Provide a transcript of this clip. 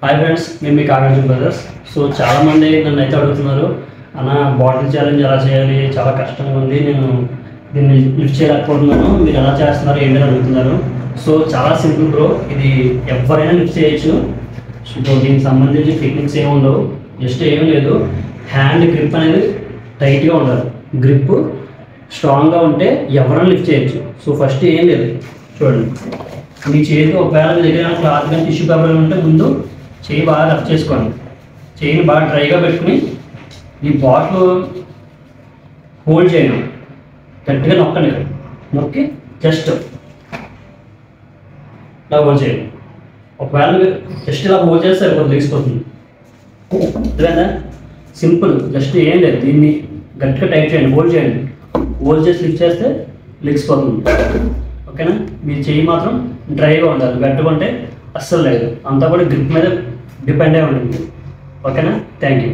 Hi friends, మేము మీ Kagaz brothers. So చాలామంది నన్ను అయితే అడుగుతున్నారు, అన్న బాటిల్ ఛాలెంజ్ ఎలా చేయాలి, చాలా కష్టంగా ఉంది, నేను దీన్ని లిఫ్ట్ చేయలేకపోతున్నాను, మీరు ఎలా చేస్తున్నారు ఏంటని అడుగుతున్నారు. సో చాలా సింపుల్ బ్రో, ఇది ఎవరైనా లిఫ్ట్ చేయొచ్చు. సో దీనికి సంబంధించి టెక్నిక్స్ ఏమి ఉండవు, జస్ట్ ఏం లేదు, హ్యాండ్ గ్రిప్ అనేది టైట్గా ఉండాలి. గ్రిప్ స్ట్రాంగ్గా ఉంటే ఎవరైనా లిఫ్ట్ చేయొచ్చు. సో ఫస్ట్ ఏం లేదు, చూడండి, మీ చేతికి ఒకవేళ మీ దగ్గర క్లాత్ కానీ టిష్యూ పేపర్ ఉంటే ముందు చేయి బాగా రఫ్ చేసుకోండి. చేయిని బాగా డ్రైగా పెట్టుకుని ఈ బాటిల్ హోల్డ్ చేయండి, గట్టిగా నొక్కండి. నొక్కి జస్ట్ ఇలా హోల్డ్ చేయండి. ఒకవేళ జస్ట్ ఇలా హోల్డ్ చేస్తే సరిపోతుంది, లేచిపోతుంది. అర్థమైందా? సింపుల్, జస్ట్ ఏం లేదు, దీన్ని గట్టిగా టైట్ చేయండి, హోల్డ్ చేయండి. హోల్డ్ చేసి లిఫ్ట్ చేస్తే లేచిపోతుంది. ఓకేనా? మీ చెయ్యి మాత్రం డ్రైగా ఉండాలి, గట్టిగా ఉంటే అస్సలు లేదు, అంతా కూడా గ్రిప్ మీద డిపెండ్ అయి ఉంటుంది. ఓకేనా? Thank you.